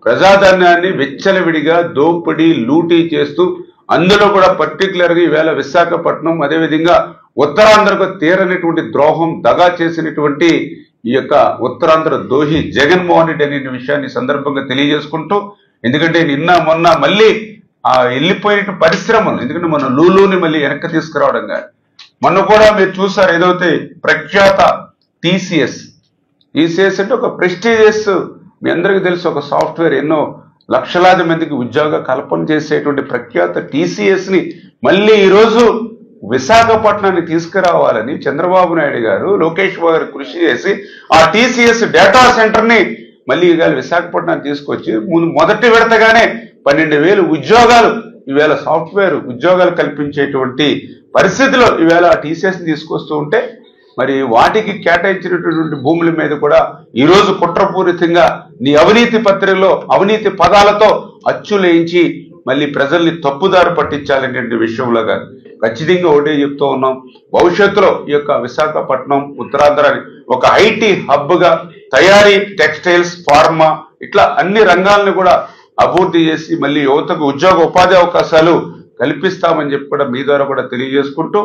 ప్రజాధనాన్ని విచ్చలవిడిగా దోపిడీ లూటీ చేస్తూ అందులో కూడా పర్టికులర్గా ఈవేళ విశాఖపట్నం అదేవిధంగా ఉత్తరాంధ్రకు తీరనటువంటి ద్రోహం దగా చేసినటువంటి ఈ యొక్క ఉత్తరాంధ్ర దోహి జగన్మోహన్ రెడ్డి అనే విషయాన్ని సందర్భంగా తెలియజేసుకుంటూ, ఎందుకంటే నిన్న మొన్న మళ్ళీ వెళ్ళిపోయిన పరిశ్రమలు, ఎందుకంటే మన లూలుని మళ్ళీ వెనక్కి తీసుకురావడం కానీ, మొన్న కూడా మీరు చూసారు ఏదైతే ప్రఖ్యాత టీసీఎస్ అంటే ఒక ప్రెస్టీజియస్, మీ అందరికీ తెలుసు, ఒక సాఫ్ట్వేర్ ఎన్నో లక్షలాది మందికి ఉద్యోగ కల్పన చేసేటువంటి ప్రఖ్యాత టీసీఎస్ ని మళ్ళీ ఈరోజు విశాఖపట్నాన్ని తీసుకురావాలని చంద్రబాబు నాయుడు గారు, లోకేష్ బాబు గారు కృషి చేసి ఆ టీసీఎస్ డేటా సెంటర్ ని మళ్ళీ ఇవాళ విశాఖపట్నాన్ని తీసుకొచ్చి మొదటి విడతగానే 12,000 ఉద్యోగాలు ఈవేళ సాఫ్ట్వేర్ ఉద్యోగాలు కల్పించేటువంటి పరిస్థితిలో ఈవేళ టీసీఎస్ ని తీసుకొస్తూ ఉంటే, మరి వాటికి కేటాయించినటువంటి భూముల మీద కూడా ఈరోజు కుట్రపూరితంగా నీ అవినీతి పత్రికలో అవినీతి పదాలతో అచ్చులేయించి మళ్ళీ ప్రజల్ని తప్పుదారి పట్టించాలనే విషయంలో కానీ ఖచ్చితంగా ఒకటే చెప్తూ ఉన్నాం. భవిష్యత్తులో ఈ యొక్క విశాఖపట్నం ఉత్తరాంధ్రాన్ని ఒక ఐటీ హబ్ గా తయారీ, టెక్స్టైల్స్, ఫార్మా ఇట్లా అన్ని రంగాలను కూడా అభివృద్ధి చేసి మళ్ళీ యువతకు ఉద్యోగ ఉపాధి అవకాశాలు కల్పిస్తామని చెప్పి కూడా మీ ద్వారా కూడా తెలియజేసుకుంటూ